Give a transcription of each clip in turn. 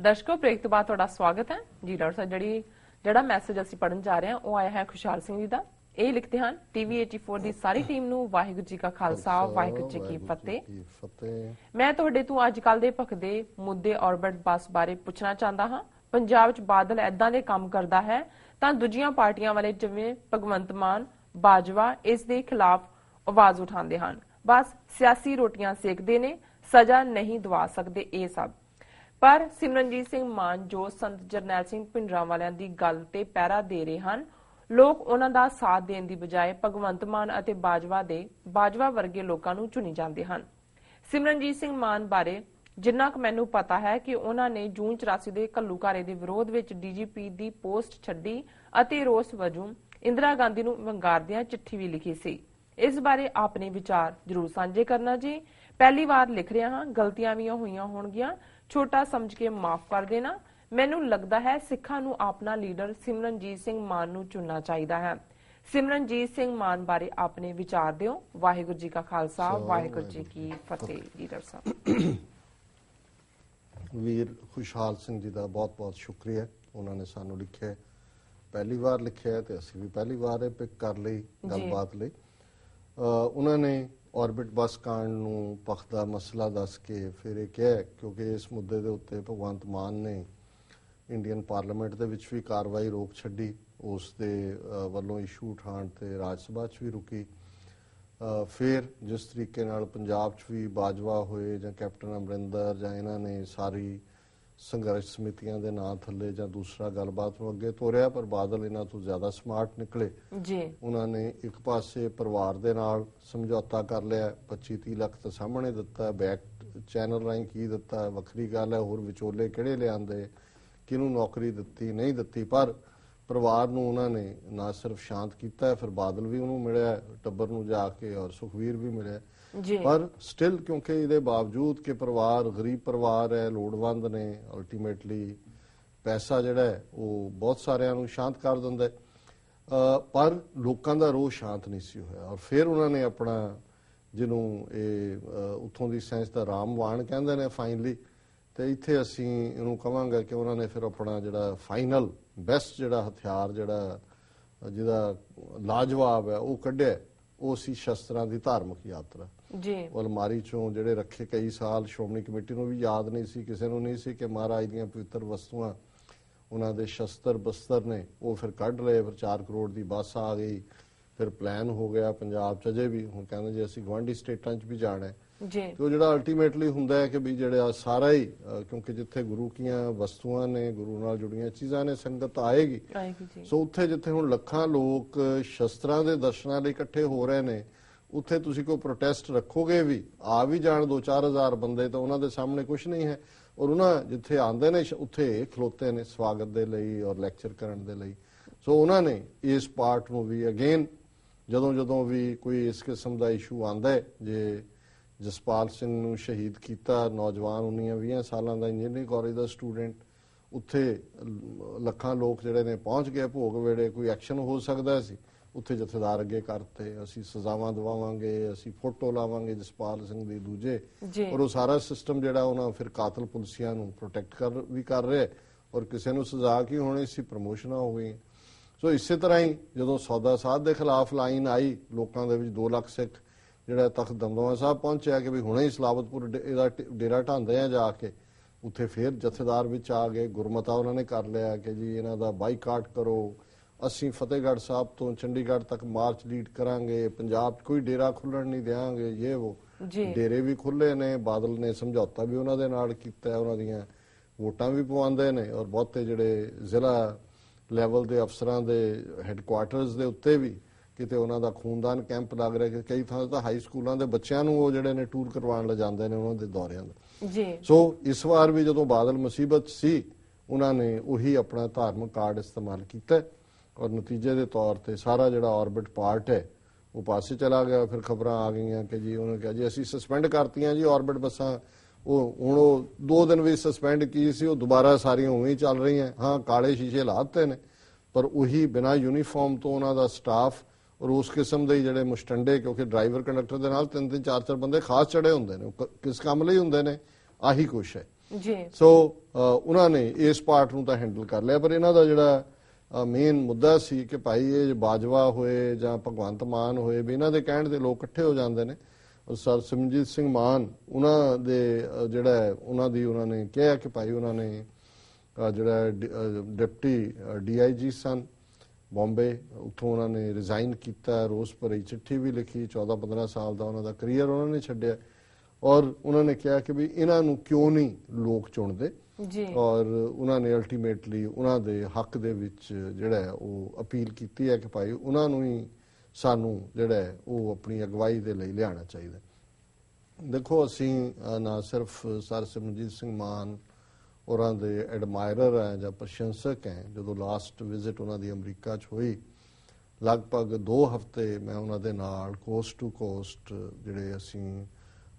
दर्शकों ब्रेक तो बाद ਤੁਹਾਡਾ ਸਵਾਗਤ ਹੈ ਜੀ। ਡਾਕਟਰ ਸਾਹਿਬ ਜਿਹੜਾ ਮੈਸੇਜ ਅਸੀਂ ਪੜਨ ਜਾ ਰਹੇ ਹਾਂ ਉਹ ਆਇਆ ਹੈ ਖੁਸ਼ਹਾਲ ਸਿੰਘ ਜੀ ਦਾ। ਇਹ ਲਿਖਦੇ ਹਨ ਟੀਵੀ 84 ਦੀ ਸਾਰੀ ਟੀਮ ਨੂੰ ਵਾਹਿਗੁਰੂ ਜੀ ਕਾ ਖਾਲਸਾ ਵਾਹਿਗੁਰੂ ਜੀ ਕੀ ਫਤਿਹ। ਮੈਂ ਤੁਹਾਡੇ ਤੋਂ ਅੱਜ ਕੱਲ ਦੇ ਭਖਦੇ ਮੁੱਦੇ ਔਰਬਿਟ ਬੱਸ ਬਾਰੇ ਪੁੱਛਣਾ ਚਾਹੁੰਦਾ ਹਾਂ। ਪੰਜਾਬ 'ਚ ਬਾਦਲ ਐਦਾਂ ਦੇ ਕੰਮ ਕਰਦਾ ਹੈ ਤਾਂ ਦੂਜੀਆਂ ਪਾਰਟੀਆਂ ਵਾਲੇ ਜਿਵੇਂ ਭਗਵੰਤ ਮਾਨ ਬਾਜਵਾ ਇਸ ਦੇ ਖਿਲਾਫ ਆਵਾਜ਼ ਉਠਾਉਂਦੇ ਹਨ। ਬਸ ਸਿਆਸੀ ਰੋਟੀਆਂ ਸੇਕਦੇ ਨੇ, ਸਜ਼ਾ ਨਹੀਂ ਦਵਾ ਸਕਦੇ ਇਹ ਸਭ। ਪਰ ਸਿਮਰਨਜੀਤ ਸਿੰਘ ਮਾਨ ਜੋ ਸੰਤ ਜਰਨੈਲ ਸਿੰਘ ਭਿੰਡਰਾਂਵਾਲਿਆਂ ਦੀ ਗੱਲ ਤੇ ਪਹਿਰਾ ਦੇ ਰਹੇ ਹਨ, ਲੋਕ ਉਹਨਾਂ ਦਾ ਸਾਥ ਦੇਣ ਦੀ ਬਜਾਏ ਭਗਵੰਤ ਮਾਨ ਅਤੇ ਬਾਜਵਾ ਵਰਗੇ ਲੋਕਾਂ ਨੂੰ ਚੁਣੀ ਜਾਂਦੇ ਹਨ। ਸਿਮਰਨਜੀਤ ਸਿੰਘ ਮਾਨ ਬਾਰੇ ਜਿੰਨਾ ਕੁ ਮੈਨੂੰ ਪਤਾ ਹੈ ਕਿ ਉਹਨਾਂ ਨੇ ਜੂਨ 84 ਦੇ ਘੱਲੂਘਾਰੇ ਦੇ ਵਿਰੋਧ ਵਿੱਚ ਡੀਜੀਪੀ ਦੀ ਪੋਸਟ ਛੱਡੀ ਅਤੇ ਰੋਸ ਵਜੋਂ ਇੰਦਰਾ ਗਾਂਧੀ ਨੂੰ ਵੰਗਾਰਦਿਆਂ ਚਿੱਠੀ ਵੀ ਲਿਖੀ ਸੀ। ਇਸ ਬਾਰੇ ਆਪਣੇ ਵਿਚਾਰ ਜ਼ਰੂਰ ਸਾਂਝੇ ਕਰਨਾ ਜੀ। ਪਹਿਲੀ ਵਾਰ ਲਿਖ ਰਿਹਾ ਹਾਂ, ਗਲਤੀਆਂ ਵੀ ਹੋਈਆਂ ਹੋਣਗੀਆਂ, ਛੋਟਾ ਸਮਝ ਕੇ ਮਾਫ ਕਰ ਦੇਣਾ। ਮੈਨੂੰ ਲੱਗਦਾ ਹੈ ਸਿੱਖਾਂ ਨੂੰ ਆਪਣਾ ਲੀਡਰ ਸਿਮਰਨਜੀਤ ਸਿੰਘ ਮਾਨ ਨੂੰ ਚੁਣਨਾ ਚਾਹੀਦਾ ਹੈ। ਸਿਮਰਨਜੀਤ ਸਿੰਘ ਮਾਨ ਬਾਰੇ ਆਪਣੇ ਵਿਚਾਰ ਦਿਓ। ਵਾਹਿਗੁਰੂ ਜੀ ਕਾ ਖਾਲਸਾ ਵਾਹਿਗੁਰੂ ਜੀ ਕੀ ਫਤਿਹ। ਜੀ ਡਾਕਟਰ ਸਾਹਿਬ। ਵੀਰ ਖੁਸ਼ਹਾਲ ਸਿੰਘ ਜੀ ਦਾ ਬਹੁਤ ਬਹੁਤ ਸ਼ੁਕਰੀਆ। ਉਹਨਾਂ ਨੇ ਸਾਨੂੰ ਲਿਖਿਆ, ਪਹਿਲੀ ਵਾਰ ਲਿਖਿਆ ਤੇ ਅਸੀਂ ਵੀ ਪਹਿਲੀ ਵਾਰ ਇਹ ਪਿਕ ਕਰ ਲਈ ਗੱਲਬਾਤ ਲਈ। ਉਹਨਾਂ ਨੇ ਔਰਬਿਟ ਬੱਸ ਕਾਂਡ ਨੂੰ ਪਖਦਾ ਮਸਲਾ ਦੱਸ ਕੇ ਫਿਰ ਇਹ ਕਿਹਾ, ਕਿਉਂਕਿ ਇਸ ਮੁੱਦੇ ਦੇ ਉੱਤੇ ਭਗਵੰਤ ਮਾਨ ਨੇ ਇੰਡੀਅਨ ਪਾਰਲੀਮੈਂਟ ਦੇ ਵਿੱਚ ਵੀ ਕਾਰਵਾਈ ਰੋਕ ਛੱਡੀ, ਉਸ ਦੇ ਵੱਲੋਂ ਇਸ਼ੂ ਉਠਾਉਣ ਤੇ ਰਾਜ ਸਭਾ 'ਚ ਵੀ ਰੁਕੀ। ਫਿਰ ਜਿਸ ਤਰੀਕੇ ਨਾਲ ਪੰਜਾਬ 'ਚ ਵੀ ਬਾਜਵਾ ਹੋਏ ਜਾਂ ਕੈਪਟਨ ਅਮਰਿੰਦਰ ਜਾਂ ਇਹਨਾਂ ਨੇ ਸਾਰੀ ਸੰਘਰਸ਼ ਸਮਿਤੀਆਂ ਦੇ ਨਾਂ ਥੱਲੇ ਜਾਂ ਦੂਸਰਾ ਗੱਲਬਾਤ ਨੂੰ ਅੱਗੇ ਤੋਰਿਆ, ਪਰ ਬਾਦਲ ਇਹਨਾਂ ਤੋਂ ਜ਼ਿਆਦਾ ਸਮਾਰਟ ਨਿਕਲੇ ਜੀ। ਉਹਨਾਂ ਨੇ ਇੱਕ ਪਾਸੇ ਪਰਿਵਾਰ ਦੇ ਨਾਲ ਸਮਝੌਤਾ ਕਰ ਲਿਆ, 25-30 ਲੱਖ ਤਾਂ ਸਾਹਮਣੇ ਦਿੱਤਾ, ਬੈਕ ਚੈਨਲ ਰਾਹੀਂ ਕੀ ਦਿੱਤਾ ਵੱਖਰੀ ਗੱਲ ਹੈ, ਹੋਰ ਵਿਚੋਲੇ ਕਿਹੜੇ ਲਿਆਂਦੇ, ਕਿਹਨੂੰ ਨੌਕਰੀ ਦਿੱਤੀ ਨਹੀਂ ਦਿੱਤੀ, ਪਰ ਪਰਿਵਾਰ ਨੂੰ ਉਹਨਾਂ ਨੇ ਨਾ ਸਿਰਫ ਸ਼ਾਂਤ ਕੀਤਾ, ਫਿਰ ਬਾਦਲ ਵੀ ਉਹਨੂੰ ਮਿਲਿਆ ਟੱਬਰ ਨੂੰ ਜਾ ਕੇ, ਔਰ ਸੁਖਵੀਰ ਵੀ ਮਿਲਿਆ। ਪਰ ਸਟਿਲ ਕਿਉਂਕਿ ਇਹਦੇ ਬਾਵਜੂਦ ਕਿ ਪਰਿਵਾਰ ਗਰੀਬ ਪਰਿਵਾਰ ਹੈ, ਲੋੜਵੰਦ ਨੇ, ਅਲਟੀਮੇਟਲੀ ਪੈਸਾ ਜਿਹੜਾ ਹੈ ਉਹ ਬਹੁਤ ਸਾਰਿਆਂ ਨੂੰ ਸ਼ਾਂਤ ਕਰ ਦਿੰਦਾ, ਪਰ ਲੋਕਾਂ ਦਾ ਰੋਹ ਸ਼ਾਂਤ ਨਹੀਂ ਸੀ ਹੋਇਆ। ਔਰ ਫਿਰ ਉਹਨਾਂ ਨੇ ਆਪਣਾ ਜਿਹਨੂੰ ਇਹ ਉੱਥੋਂ ਦੀ ਸਾਇੰਸ ਦਾ ਰਾਮਵਾਣ ਕਹਿੰਦੇ ਨੇ ਫਾਈਨਲੀ, ਤੇ ਇੱਥੇ ਅਸੀਂ ਇਹਨੂੰ ਕਹਾਂਗੇ ਕਿ ਉਹਨਾਂ ਨੇ ਫਿਰ ਆਪਣਾ ਜਿਹੜਾ ਫਾਈਨਲ ਬੈਸਟ ਜਿਹੜਾ ਹਥਿਆਰ ਜਿਹਦਾ ਲਾਜਵਾਬ ਹੈ ਉਹ ਕੱਢਿਆ, ਉਹ ਸੀ ਸ਼ਸਤਰਾਂ ਦੀ ਧਾਰਮਿਕ ਯਾਤਰਾ ਜੀ। ਉਹ ਅਲਮਾਰੀ ਚੋਂ ਜਿਹੜੇ ਰੱਖੇ ਕਈ ਸਾਲ ਸ਼੍ਰੋਮਣੀ ਕਮੇਟੀ ਨੂੰ ਵੀ ਯਾਦ ਨਹੀਂ ਸੀ, ਕਿਸੇ ਨੂੰ ਨਹੀਂ ਸੀ ਕਿ ਮਹਾਰਾਜ ਦੀਆਂ ਪਵਿੱਤਰ ਵਸਤੂਆਂ ਉਹਨਾਂ ਦੇ ਸ਼ਸਤਰ ਬਸਤਰ ਨੇ, ਉਹ ਫਿਰ ਕੱਢ ਲਏ। ਫਿਰ 4 ਕਰੋੜ ਦੀ ਬੱਸ ਆ ਗਈ, ਫਿਰ ਪਲਾਨ ਹੋ ਗਿਆ ਪੰਜਾਬ 'ਚ ਅਜੇ ਵੀ, ਹੁਣ ਕਹਿੰਦੇ ਜੇ ਅਸੀਂ ਗੁਆਂਢੀ ਸਟੇਟਾਂ 'ਚ ਵੀ ਜਾਣਾ ਜੀ। ਤੇ ਉਹ ਜਿਹੜਾ ਅਲਟੀਮੇਟਲੀ ਹੁੰਦਾ ਹੈ ਕਿ ਵੀ ਜਿਹੜਾ ਸਾਰਾ ਹੀ ਕਿਉਂਕਿ ਜਿੱਥੇ ਗੁਰੂ ਕੀਆਂ ਵਸਤੂਆਂ ਨੇ, ਗੁਰੂ ਨਾਲ ਜੁੜੀਆਂ ਚੀਜ਼ਾਂ ਨੇ, ਸੰਗਤ ਆਏਗੀ। ਸੋ ਉੱਥੇ ਜਿੱਥੇ ਹੁਣ ਲੱਖਾਂ ਲੋਕ ਸ਼ਸਤਰਾਂ ਦੇ ਦਰਸ਼ਨਾਂ ਲਈ ਇਕੱਠੇ ਹੋ ਰਹੇ ਨੇ, ਉੱਥੇ ਤੁਸੀਂ ਕੋਈ ਪ੍ਰੋਟੈਸਟ ਰੱਖੋਗੇ ਵੀ, ਆ ਵੀ ਜਾਣ 2-4 ਹਜ਼ਾਰ ਬੰਦੇ, ਤਾਂ ਉਹਨਾਂ ਦੇ ਸਾਹਮਣੇ ਕੁਝ ਨਹੀਂ ਹੈ। ਔਰ ਉਹਨਾਂ ਜਿੱਥੇ ਆਉਂਦੇ ਨੇ ਉੱਥੇ ਖਲੋਤੇ ਨੇ ਸਵਾਗਤ ਦੇ ਲਈ ਔਰ ਲੈਕਚਰ ਕਰਨ ਦੇ ਲਈ। ਸੋ ਉਹਨਾਂ ਨੇ ਇਸ ਪਾਰਟ ਨੂੰ ਵੀ ਅਗੇਨ ਜਦੋਂ ਵੀ ਕੋਈ ਇਸ ਕਿਸਮ ਦਾ ਇਸ਼ੂ ਆਉਂਦਾ ਹੈ, ਜੇ ਜਸਪਾਲ ਸਿੰਘ ਨੂੰ ਸ਼ਹੀਦ ਕੀਤਾ, ਨੌਜਵਾਨ 19-20 ਸਾਲਾਂ ਦਾ ਇੰਜੀਨੀਅਰਿੰਗ ਕਾਲਜ ਦਾ ਸਟੂਡੈਂਟ, ਉੱਥੇ ਲੱਖਾਂ ਲੋਕ ਜਿਹੜੇ ਨੇ ਪਹੁੰਚ ਗਏ ਭੋਗ ਵੇੜੇ, ਕੋਈ ਐਕਸ਼ਨ ਹੋ ਸਕਦਾ ਸੀ, ਉੱਥੇ ਜਥੇਦਾਰ ਅੱਗੇ ਕਰਤੇ, ਅਸੀਂ ਸਜ਼ਾਵਾਂ ਦਵਾਵਾਂਗੇ, ਅਸੀਂ ਫੋਟੋ ਲਾਵਾਂਗੇ ਜਸਪਾਲ ਸਿੰਘ ਦੀ ਦੂਜੇ, ਔਰ ਉਹ ਸਾਰਾ ਸਿਸਟਮ ਜਿਹੜਾ ਉਹਨਾਂ ਫਿਰ ਕਾਤਲ ਪੁਲਿਸੀਆਂ ਨੂੰ ਪ੍ਰੋਟੈਕਟ ਵੀ ਕਰ ਰਿਹਾ, ਔਰ ਕਿਸੇ ਨੂੰ ਸਜ਼ਾ ਕੀ ਹੋਣੀ ਸੀ, ਪ੍ਰਮੋਸ਼ਨਾਂ ਹੋ ਗਈਆਂ। ਸੋ ਇਸੇ ਤਰ੍ਹਾਂ ਹੀ ਜਦੋਂ ਸੌਦਾ ਸਾਧ ਦੇ ਖਿਲਾਫ ਲਾਈਨ ਆਈ, ਲੋਕਾਂ ਦੇ ਵਿੱਚ 2 ਲੱਖ ਸਿੱਖ ਜਿਹੜਾ ਤਖਤ ਦਮਦਮਾ ਸਾਹਿਬ ਪਹੁੰਚਿਆ ਕਿ ਵੀ ਹੁਣੇ ਹੀ ਸਲਾਵਤਪੁਰ ਇਹਦਾ ਡੇਰਾ ਢਾਂਦੇ ਆ ਜਾ ਕੇ, ਉੱਥੇ ਫਿਰ ਜਥੇਦਾਰ ਵਿੱਚ ਆ ਗਏ, ਗੁਰਮਤਾ ਉਹਨਾਂ ਨੇ ਕਰ ਲਿਆ ਕਿ ਜੀ ਇਹਨਾਂ ਦਾ ਬਾਈਕਾਟ ਕਰੋ, ਅਸੀਂ ਫਤਿਹਗੜ੍ਹ ਸਾਹਿਬ ਤੋਂ ਚੰਡੀਗੜ੍ਹ ਤੱਕ ਮਾਰਚ ਲੀਡ ਕਰਾਂਗੇ, ਪੰਜਾਬ 'ਚ ਕੋਈ ਡੇਰਾ ਖੁੱਲਣ ਨਹੀਂ ਦਿਆਂਗੇ, ਇਹ ਉਹ ਡੇਰੇ ਵੀ ਖੁੱਲੇ ਨੇ। ਬਾਦਲ ਨੇ ਸਮਝੌਤਾ ਵੀ ਉਹਨਾਂ ਦੇ ਨਾਲ ਕੀਤਾ, ਉਹਨਾਂ ਦੀਆਂ ਵੋਟਾਂ ਵੀ ਪਵਾਉਂਦੇ ਨੇ, ਔਰ ਬਹੁਤੇ ਜਿਹੜੇ ਜ਼ਿਲ੍ਹਾ ਲੈਵਲ ਦੇ ਅਫਸਰਾਂ ਦੇ ਹੈੱਡਕੁਆਰਟਰਸ ਦੇ ਉੱਤੇ ਵੀ ਕਿਤੇ ਉਹਨਾਂ ਦਾ ਖੂਨਦਾਨ ਕੈਂਪ ਲੱਗ ਰਿਹਾ, ਕਿ ਕਈ ਥਾਂ ਤਾਂ ਹਾਈ ਸਕੂਲਾਂ ਦੇ ਬੱਚਿਆਂ ਨੂੰ ਉਹ ਜਿਹੜੇ ਨੇ ਟੂਰ ਕਰਵਾਉਣ ਲਿਜਾਂਦੇ ਨੇ ਉਹਨਾਂ ਦੇ ਦੌਰਿਆਂ ਦਾ ਜੀ। ਸੋ ਇਸ ਵਾਰ ਵੀ ਜਦੋਂ ਬਾਦਲ ਮੁਸੀਬਤ ਸੀ, ਉਹਨਾਂ ਨੇ ਉਹੀ ਆਪਣਾ ਧਾਰਮਿਕ ਕਾਰਡ ਇਸਤੇਮਾਲ ਕੀਤਾ, ਔਰ ਨਤੀਜੇ ਦੇ ਤੌਰ ਤੇ ਸਾਰਾ ਜਿਹੜਾ ਔਰਬਿਟ ਪਾਰਟ ਹੈ ਉਹ ਪਾਸੇ ਚਲਾ ਗਿਆ। ਫਿਰ ਖਬਰਾਂ ਆ ਗਈਆਂ ਕਿ ਜੀ ਉਹਨੇ ਕਿਹਾ ਜੀ ਅਸੀਂ ਸਸਪੈਂਡ ਕਰਤੀਆਂ ਜੀ ਔਰਬਿਟ ਬੱਸਾਂ, ਉਹ ਹੁਣ ਉਹ 2 ਦਿਨ ਵੀ ਸਸਪੈਂਡ ਕੀ ਸੀ, ਉਹ ਦੁਬਾਰਾ ਸਾਰੀਆਂ ਉਵੇਂ ਹੀ ਚੱਲ ਰਹੀਆਂ। ਹਾਂ, ਕਾਲੇ ਸ਼ੀਸ਼ੇ ਲਾਤੇ ਨੇ, ਪਰ ਉਹੀ ਬਿਨਾਂ ਯੂਨੀਫਾਰਮ ਤੋਂ ਉਹਨਾਂ ਦਾ ਸਟਾਫ ਔਰ ਉਸ ਕਿਸਮ ਦੇ ਜਿਹੜੇ ਮੁਸ਼ਟੰਡੇ, ਕਿਉਂਕਿ ਡਰਾਈਵਰ ਕੰਡਕਟਰ ਦੇ ਨਾਲ 3-3 4-4 ਬੰਦੇ ਖਾਸ ਚੜੇ ਹੁੰਦੇ ਨੇ, ਕਿਸ ਕੰਮ ਲਈ ਹੁੰਦੇ ਨੇ, ਆਹੀ ਕੁਛ ਹੈ। ਜੀ। ਸੋ ਉਹਨਾਂ ਨੇ ਇਸ ਪਾਰਟ ਨੂੰ ਤਾਂ ਹੈਂਡਲ ਕਰ ਲਿਆ, ਪਰ ਇਹਨਾਂ ਦਾ ਜਿਹੜਾ ਮੇਨ ਮੁੱਦਾ ਸੀ ਕਿ ਭਾਈ ਇਹ ਬਾਜਵਾ ਹੋਏ ਜਾਂ ਭਗਵੰਤ ਮਾਨ ਹੋਏ ਵੀ ਇਹਨਾਂ ਦੇ ਕਹਿਣ ਤੇ ਲੋਕ ਇਕੱਠੇ ਹੋ ਜਾਂਦੇ ਨੇ। ਸਰ ਸਿਮਰਜੀਤ ਸਿੰਘ ਮਾਨ ਉਹਨਾਂ ਦੇ ਜਿਹੜਾ ਉਹਨਾਂ ਨੇ ਕਿਹਾ ਕਿ ਭਾਈ ਉਹਨਾਂ ਨੇ ਜਿਹੜਾ ਡਿਪਟੀ DIG ਸਨ ਬੰਬੇ, ਉੱਥੋਂ ਉਹਨਾਂ ਨੇ ਰਿਜ਼ਾਈਨ ਕੀਤਾ, ਰੋਸ ਭਰੀ ਚਿੱਠੀ ਵੀ ਲਿਖੀ, 14-15 ਸਾਲ ਦਾ ਉਹਨਾਂ ਦਾ ਕਰੀਅਰ ਉਹਨਾਂ ਨੇ ਛੱਡਿਆ, ਔਰ ਉਹਨਾਂ ਨੇ ਕਿਹਾ ਕਿ ਵੀ ਇਹਨਾਂ ਨੂੰ ਕਿਉਂ ਨਹੀਂ ਲੋਕ ਚੁਣਦੇ ਜੀ। ਔਰ ਉਹਨਾਂ ਨੇ ਅਲਟੀਮੇਟਲੀ ਉਹਨਾਂ ਦੇ ਹੱਕ ਦੇ ਵਿੱਚ ਜਿਹੜਾ ਉਹ ਅਪੀਲ ਕੀਤੀ ਹੈ ਕਿ ਭਾਈ ਉਹਨਾਂ ਨੂੰ ਹੀ ਸਾਨੂੰ ਜਿਹੜਾ ਉਹ ਆਪਣੀ ਅਗਵਾਈ ਦੇ ਲਈ ਲਿਆਉਣਾ ਚਾਹੀਦਾ। ਦੇਖੋ ਅਸੀਂ ਨਾ ਸਿਰਫ ਸਰ ਸਿਮਰਜੀਤ ਸਿੰਘ ਮਾਨ ਉਹਨਾਂ ਦੇ ਐਡਮਾਇਰਰ ਹੈ ਜਾਂ ਪ੍ਰਸ਼ੰਸਕ ਹੈ। ਜਦੋਂ ਲਾਸਟ ਵਿਜ਼ਿਟ ਉਹਨਾਂ ਦੀ ਅਮਰੀਕਾ 'ਚ ਹੋਈ, ਲਗਭਗ 2 ਹਫ਼ਤੇ ਮੈਂ ਉਹਨਾਂ ਦੇ ਨਾਲ ਕੋਸਟ ਟੂ ਕੋਸਟ ਜਿਹੜੇ ਅਸੀਂ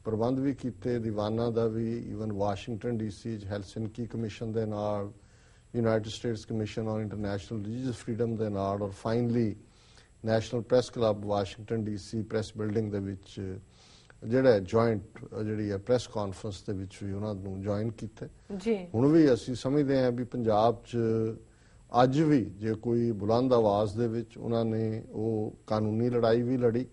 ਪ੍ਰਬੰਧ ਵੀ ਕੀਤੇ, ਦੀਵਾਨਾਂ ਦਾ ਵੀ, ਈਵਨ ਵਾਸ਼ਿੰਗਟਨ DC 'ਚ ਹੈਲਸਿੰਕੀ ਕਮਿਸ਼ਨ ਦੇ ਨਾਲ, United States commission on international religious freedom ਦੇ ਨਾਲ, ਔਰ finally national press club Washington DC press building ਦੇ ਵਿੱਚ ਜਿਹੜਾ ਜੁਆਇੰਟ ਜਿਹੜੀ ਹੈ ਪ੍ਰੈਸ ਕਾਨਫਰੰਸ ਦੇ ਵਿੱਚ ਵੀ ਉਹਨਾਂ ਨੂੰ ਜੁਆਇਨ ਕੀਤੇ ਜੀ। ਹੁਣ ਵੀ ਅਸੀਂ ਸਮਝਦੇ ਹਾਂ ਵੀ ਪੰਜਾਬ 'ਚ ਅੱਜ ਵੀ ਜੇ ਕੋਈ ਬੁਲੰਦ ਆਵਾਜ਼ ਦੇ ਵਿੱਚ ਉਹਨਾਂ ਨੇ ਉਹ ਕਾਨੂੰਨੀ ਲੜਾਈ ਵੀ ਲੜੀ,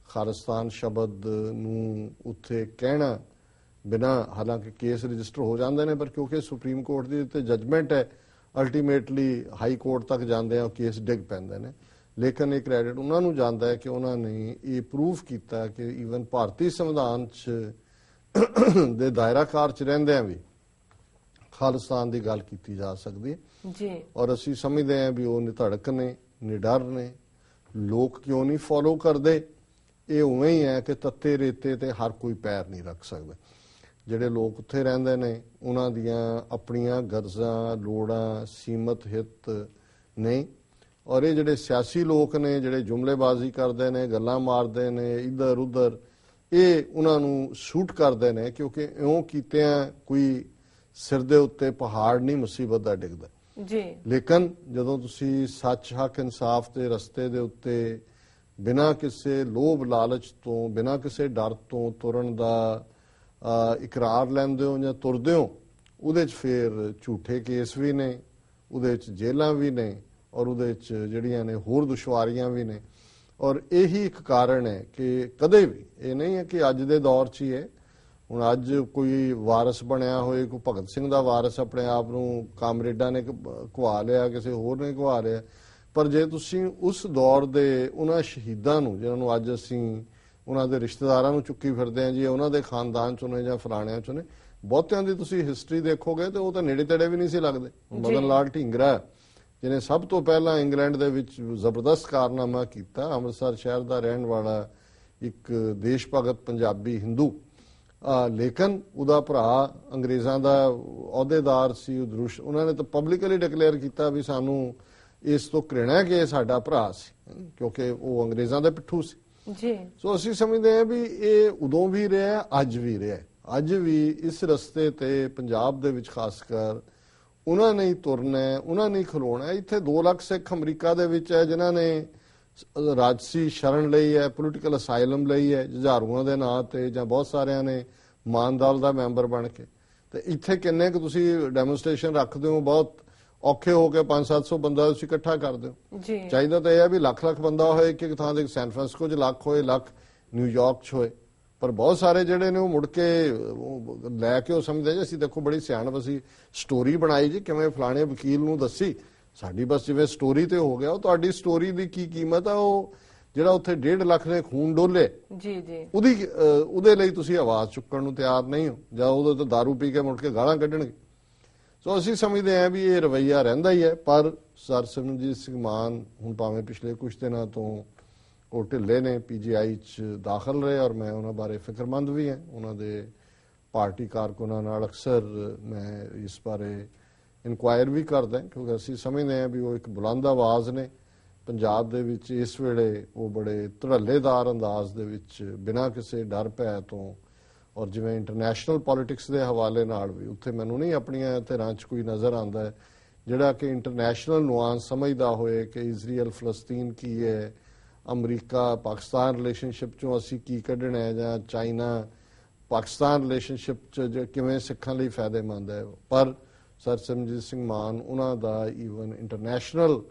ਖਾਲਿਸਤਾਨ ਸ਼ਬਦ ਨੂੰ ਉੱਥੇ ਕਹਿਣਾ ਬਿਨਾਂ, ਹਾਲਾਂਕਿ ਕੇਸ ਰਜਿਸਟਰ ਹੋ ਜਾਂਦੇ ਨੇ, ਪਰ ਕਿਉਂਕਿ ਸੁਪਰੀਮ ਕੋਰਟ ਦੀ ਉੱਤੇ ਜਜਮੈਂਟ ਹੈ, ਅਲਟੀਮੇਟਲੀ ਹਾਈ ਕੋਰਟ ਤੱਕ ਜਾਂਦੇ ਆ ਕੇਸ ਡਿੱਗ ਪੈਂਦੇ ਨੇ। ਲੇਕਿਨ ਇਹ ਕ੍ਰੈਡਿਟ ਉਹਨਾਂ ਨੂੰ ਜਾਂਦਾ ਹੈ ਕਿ ਉਹਨਾਂ ਨੇ ਇਹ ਪ੍ਰੂਫ ਕੀਤਾ ਕਿ ਈਵਨ ਭਾਰਤੀ ਸੰਵਿਧਾਨ 'ਚ ਦੇ ਦਾਇਰਾਕਾਰ 'ਚ ਰਹਿੰਦਿਆਂ ਵੀ ਖਾਲਿਸਤਾਨ ਦੀ ਗੱਲ ਕੀਤੀ ਜਾ ਸਕਦੀ ਹੈ ਜੀ। ਔਰ ਅਸੀਂ ਸਮਝਦੇ ਹਾਂ ਵੀ ਉਹ ਨਿਧੜਕ ਨੇ, ਨਿਡਰ ਨੇ। ਲੋਕ ਕਿਉਂ ਨਹੀਂ ਫੋਲੋ ਕਰਦੇ? ਇਹ ਉਵੇਂ ਹੀ ਹੈ ਕਿ ਤੱਤੇ ਰੇਤੇ ਤੇ ਹਰ ਕੋਈ ਪੈਰ ਨਹੀਂ ਰੱਖ ਸਕਦਾ। ਜਿਹੜੇ ਲੋਕ ਉੱਥੇ ਰਹਿੰਦੇ ਨੇ ਉਹਨਾਂ ਦੀਆਂ ਆਪਣੀਆਂ ਗਰਜ਼ਾਂ, ਲੋੜਾਂ, ਸੀਮਤ ਹਿੱਤ ਨਹੀਂ, ਔਰ ਇਹ ਜਿਹੜੇ ਸਿਆਸੀ ਲੋਕ ਨੇ ਜਿਹੜੇ ਜੁਮਲੇਬਾਜ਼ੀ ਕਰਦੇ ਨੇ, ਗੱਲਾਂ ਮਾਰਦੇ ਨੇ ਇੱਧਰ ਉੱਧਰ, ਇਹ ਉਹਨਾਂ ਨੂੰ ਸੂਟ ਕਰਦੇ ਨੇ, ਕਿਉਂਕਿ ਇਉਂ ਕੀਤਿਆਂ ਕੋਈ ਸਿਰ ਦੇ ਉੱਤੇ ਪਹਾੜ ਨਹੀਂ ਮੁਸੀਬਤ ਦਾ ਡਿੱਗਦਾ ਜੀ। ਲੇਕਿਨ ਜਦੋਂ ਤੁਸੀਂ ਸੱਚ, ਹੱਕ, ਇਨਸਾਫ ਦੇ ਰਸਤੇ ਦੇ ਉੱਤੇ ਬਿਨਾਂ ਕਿਸੇ ਲੋਭ ਲਾਲਚ ਤੋਂ, ਬਿਨਾਂ ਕਿਸੇ ਡਰ ਤੋਂ ਤੁਰਨ ਦਾ ਇਕਰਾਰ ਲੈਂਦੇ ਹੋ ਜਾਂ ਤੁਰਦੇ ਹੋ, ਉਹਦੇ 'ਚ ਫਿਰ ਝੂਠੇ ਕੇਸ ਵੀ ਨੇ, ਉਹਦੇ 'ਚ ਜੇਲ੍ਹਾਂ ਵੀ ਨੇ, ਔਰ ਉਹਦੇ 'ਚ ਜਿਹੜੀਆਂ ਨੇ ਹੋਰ ਦੁਸ਼ਵਾਰੀਆਂ ਵੀ ਨੇ। ਔਰ ਇਹੀ ਇੱਕ ਕਾਰਨ ਹੈ ਕਿ ਕਦੇ ਵੀ ਇਹ ਨਹੀਂ ਹੈ ਕਿ ਅੱਜ ਦੇ ਦੌਰ 'ਚ ਹੀ ਹੈ। ਹੁਣ ਅੱਜ ਕੋਈ ਵਾਰਿਸ ਬਣਿਆ ਹੋਏ, ਕੋਈ ਭਗਤ ਸਿੰਘ ਦਾ ਵਾਰਿਸ ਆਪਣੇ ਆਪ ਨੂੰ ਕਾਮਰੇਡਾਂ ਨੇ ਘੁਆ ਲਿਆ, ਕਿਸੇ ਹੋਰ ਨੇ ਘੁਆ ਲਿਆ, ਪਰ ਜੇ ਤੁਸੀਂ ਉਸ ਦੌਰ ਦੇ ਉਹਨਾਂ ਸ਼ਹੀਦਾਂ ਨੂੰ, ਜਿਹਨਾਂ ਨੂੰ ਅੱਜ ਅਸੀਂ ਉਹਨਾਂ ਦੇ ਰਿਸ਼ਤੇਦਾਰਾਂ ਨੂੰ ਚੁੱਕੀ ਫਿਰਦੇ ਹਾਂ ਜੀ, ਉਹਨਾਂ ਦੇ ਖਾਨਦਾਨ 'ਚੋਂ ਨੇ ਜਾਂ ਫਲਾਣਿਆਂ 'ਚੋਂ ਨੇ, ਬਹੁਤਿਆਂ ਦੀ ਤੁਸੀਂ ਹਿਸਟਰੀ ਦੇਖੋਗੇ ਤੇ ਉਹ ਤਾਂ ਨੇੜੇ ਤੇੜੇ ਵੀ ਨਹੀਂ ਸੀ ਲੱਗਦੇ। ਮਦਨ ਲਾਲ ਢੀਂਗਰਾ ਜਿਹਨੇ ਸਭ ਤੋਂ ਪਹਿਲਾਂ ਇੰਗਲੈਂਡ ਦੇ ਵਿੱਚ ਜ਼ਬਰਦਸਤ ਕਾਰਨਾਮਾ ਕੀਤਾ, ਅੰਮ੍ਰਿਤਸਰ ਸ਼ਹਿਰ ਦਾ ਰਹਿਣ ਵਾਲਾ ਇੱਕ ਦੇਸ਼ ਭਗਤ ਪੰਜਾਬੀ ਹਿੰਦੂ, ਲੇਕਿਨ ਉਹਦਾ ਭਰਾ ਅੰਗਰੇਜ਼ਾਂ ਦਾ ਅਹੁਦੇਦਾਰ ਸੀ, ਉਹਨਾਂ ਨੇ ਤਾਂ ਪਬਲਿਕਲੀ ਡਿਕਲੇਅਰ ਕੀਤਾ ਵੀ ਸਾਨੂੰ ਇਸ ਤੋਂ ਘ੍ਰਿਣਾ ਹੈ ਕਿ ਇਹ ਸਾਡਾ ਭਰਾ ਸੀ, ਕਿਉਂਕਿ ਉਹ ਅੰਗਰੇਜ਼ਾਂ ਦੇ ਪਿੱਠੂ ਸੀ ਜੀ। ਸੋ ਅਸੀਂ ਸਮਝਦੇ ਹਾਂ ਵੀ ਇਹ ਉਦੋਂ ਵੀ ਰਿਹਾ, ਅੱਜ ਵੀ ਰਿਹਾ। ਅੱਜ ਵੀ ਇਸ ਰਸਤੇ ਤੇ ਪੰਜਾਬ ਦੇ ਵਿੱਚ ਖਾਸ ਕਰ ਉਹਨਾਂ ਨੇ ਹੀ ਤੁਰਨਾ, ਉਹਨਾਂ ਨੇ ਹੀ ਖਲੋਣਾ। ਇੱਥੇ 2 ਲੱਖ ਸਿੱਖ ਅਮਰੀਕਾ ਦੇ ਵਿੱਚ ਹੈ ਜਿਨ੍ਹਾਂ ਨੇ ਰਾਜਸੀ ਸ਼ਰਨ ਲਈ ਹੈ, ਪੋਲੀਟੀਕਲ ਅਸਾਈਲਮ ਲਈ ਹੈ, ਜੁਝਾਰੂਆਂ ਦੇ ਨਾਂ ਤੇ, ਜਾਂ ਬਹੁਤ ਸਾਰਿਆਂ ਨੇ ਮਾਨਦਲ ਦਾ ਮੈਂਬਰ ਬਣ ਕੇ। ਤੇ ਇੱਥੇ ਕਿੰਨੇ ਕੁ ਤੁਸੀਂ ਡੈਮੋਨਸਟ੍ਰੇਸ਼ਨ ਰੱਖਦੇ ਹੋ, ਬਹੁਤ ਔਖੇ ਹੋ ਕੇ 500-700 ਬੰਦਾ ਤੁਸੀਂ ਇਕੱਠਾ ਕਰਦੇ ਹੋ। ਚਾਹੀਦਾ ਤਾਂ ਇਹ ਹੈ ਵੀ ਲੱਖ ਬੰਦਾ ਹੋਏ, ਇੱਕ ਥਾਂ ਤੇ ਸੈਨ ਫਰਾਂਸਿਸਕੋ 'ਚ ਲੱਖ ਹੋਏ, ਲੱਖ ਨਿਊਯਾਰਕ 'ਚ ਹੋਏ, ਪਰ ਬਹੁਤ ਸਾਰੇ ਜਿਹੜੇ ਨੇ ਉਹ ਮੁੜ ਕੇ ਲੈ ਕੇ ਉਹ ਸਮਝਦੇ ਜੀ ਅਸੀਂ ਦੇਖੋ ਬੜੀ ਸਿਆਣਪ ਅਸੀਂ ਸਟੋਰੀ ਬਣਾਈ ਜੀ, ਕਿਵੇਂ ਫਲਾਣੇ ਵਕੀਲ ਨੂੰ ਦੱਸੀ, ਸਾਡੀ ਬਸ ਜਿਵੇਂ ਸਟੋਰੀ ਤੇ ਹੋ ਗਿਆ। ਉਹ ਤੁਹਾਡੀ ਸਟੋਰੀ ਦੀ ਕੀ ਕੀਮਤ ਆ? ਉਹ ਜਿਹੜਾ ਉੱਥੇ 1.5 ਲੱਖ ਨੇ ਖੂਨ ਡੋਲੇ ਜੀ ਜੀ, ਉਹਦੇ ਲਈ ਤੁਸੀਂ ਆਵਾਜ਼ ਚੁੱਕਣ ਨੂੰ ਤਿਆਰ ਨਹੀਂ ਹੋ, ਜਾਂ ਉਹਦੇ ਤੋਂ ਦਾਰੂ ਪੀ ਕੇ ਮੁੜ ਕੇ ਗਾਲਾਂ ਕੱਢਣਗੇ। ਸੋ ਅਸੀਂ ਸਮਝਦੇ ਹਾਂ ਵੀ ਇਹ ਰਵੱਈਆ ਰਹਿੰਦਾ ਹੀ ਹੈ। ਪਰ ਸਰ ਸਿਮਰਜੀਤ ਸਿੰਘ ਮਾਨ ਹੁਣ ਭਾਵੇਂ ਪਿਛਲੇ ਕੁਝ ਦਿਨਾਂ ਤੋਂ ਉਹ ਢਿੱਲੇ ਨੇ, PGI 'ਚ ਦਾਖਲ ਰਹੇ, ਔਰ ਮੈਂ ਉਹਨਾਂ ਬਾਰੇ ਫਿਕਰਮੰਦ ਵੀ ਹਾਂ। ਉਹਨਾਂ ਦੇ ਪਾਰਟੀ ਕਾਰਕੁਨਾਂ ਨਾਲ ਅਕਸਰ ਮੈਂ ਇਸ ਬਾਰੇ ਇਨਕੁਆਇਰ ਵੀ ਕਰਦਾ, ਕਿਉਂਕਿ ਅਸੀਂ ਸਮਝਦੇ ਹਾਂ ਵੀ ਉਹ ਇੱਕ ਬੁਲੰਦ ਆਵਾਜ਼ ਨੇ ਪੰਜਾਬ ਦੇ ਵਿੱਚ। ਇਸ ਵੇਲੇ ਉਹ ਬੜੇ ਧੜੱਲੇਦਾਰ ਅੰਦਾਜ਼ ਦੇ ਵਿੱਚ, ਬਿਨਾਂ ਕਿਸੇ ਡਰ ਭੈ ਤੋਂ, ਔਰ ਜਿਵੇਂ ਇੰਟਰਨੈਸ਼ਨਲ ਪੋਲਿਟਿਕਸ ਦੇ ਹਵਾਲੇ ਨਾਲ ਵੀ ਉੱਥੇ ਮੈਨੂੰ ਨਹੀਂ ਆਪਣੀਆਂ ਧਿਰਾਂ 'ਚ ਕੋਈ ਨਜ਼ਰ ਆਉਂਦਾ ਹੈ ਜਿਹੜਾ ਕਿ ਇੰਟਰਨੈਸ਼ਨਲ ਨੁਆਂਸ ਸਮਝਦਾ ਹੋਏ ਕਿ ਇਜ਼ਰਾਈਲ ਫਲਸਤੀਨ ਕੀ ਹੈ, ਅਮਰੀਕਾ ਪਾਕਿਸਤਾਨ ਰਿਲੇਸ਼ਨਸ਼ਿਪ 'ਚੋਂ ਅਸੀਂ ਕੀ ਕੱਢਣਾ ਹੈ, ਜਾਂ ਚਾਈਨਾ ਪਾਕਿਸਤਾਨ ਰਿਲੇਸ਼ਨਸ਼ਿਪ 'ਚ ਕਿਵੇਂ ਸਿੱਖਾਂ ਲਈ ਫਾਇਦੇਮੰਦ ਹੈ, ਪਰ ਸਰ ਸਿਮਰਜੀਤ ਸਿੰਘ ਮਾਨ ਉਹਨਾਂ ਦਾ ਈਵਨ ਇੰਟਰਨੈਸ਼ਨਲ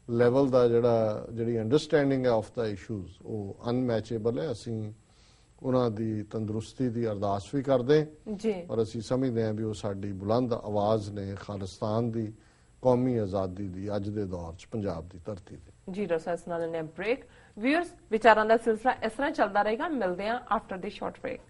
ਲੈਵਲ ਦਾ ਜਿਹੜੀ ਅੰਡਰਸਟੈਂਡਿੰਗ ਹੈ ਆਫ ਦਾ ਇਸ਼ੂਜ਼ ਉਹ ਅਨਮੈਚੇਬਲ ਹੈ। ਅਸੀਂ ਉਹਨਾਂ ਦੀ ਤੰਦਰੁਸਤੀ ਦੀ ਅਰਦਾਸ ਵੀ ਕਰਦੇ ਜੀ, ਔਰ ਅਸੀਂ ਸਮਝਦੇ ਹਾਂ ਵੀ ਉਹ ਸਾਡੀ ਬੁਲੰਦ ਆਵਾਜ਼ ਨੇ ਖਾਲਿਸਤਾਨ ਦੀ ਕੌਮੀ ਆਜ਼ਾਦੀ ਦੀ ਅੱਜ ਦੇ ਦੌਰ 'ਚ ਪੰਜਾਬ ਦੀ ਧਰਤੀ ਤੇ। ਜੀ ਡਾਕਟਰ ਸਾਹਿਬ ਨਾਲ ਨੇ ਬ੍ਰੇਕ। ਵਿਊਅਰਸ, ਵਿਚਾਰਾਂ ਦਾ ਸਿਲਸਿਲਾ ਇਸ ਤਰ੍ਹਾਂ ਚੱਲਦਾ ਰਹੇਗਾ। ਮਿਲਦੇ ਹਾਂ ਆਫਟਰ ਦੀ ਸ਼ਾਰਟ ਬ੍ਰੇਕ।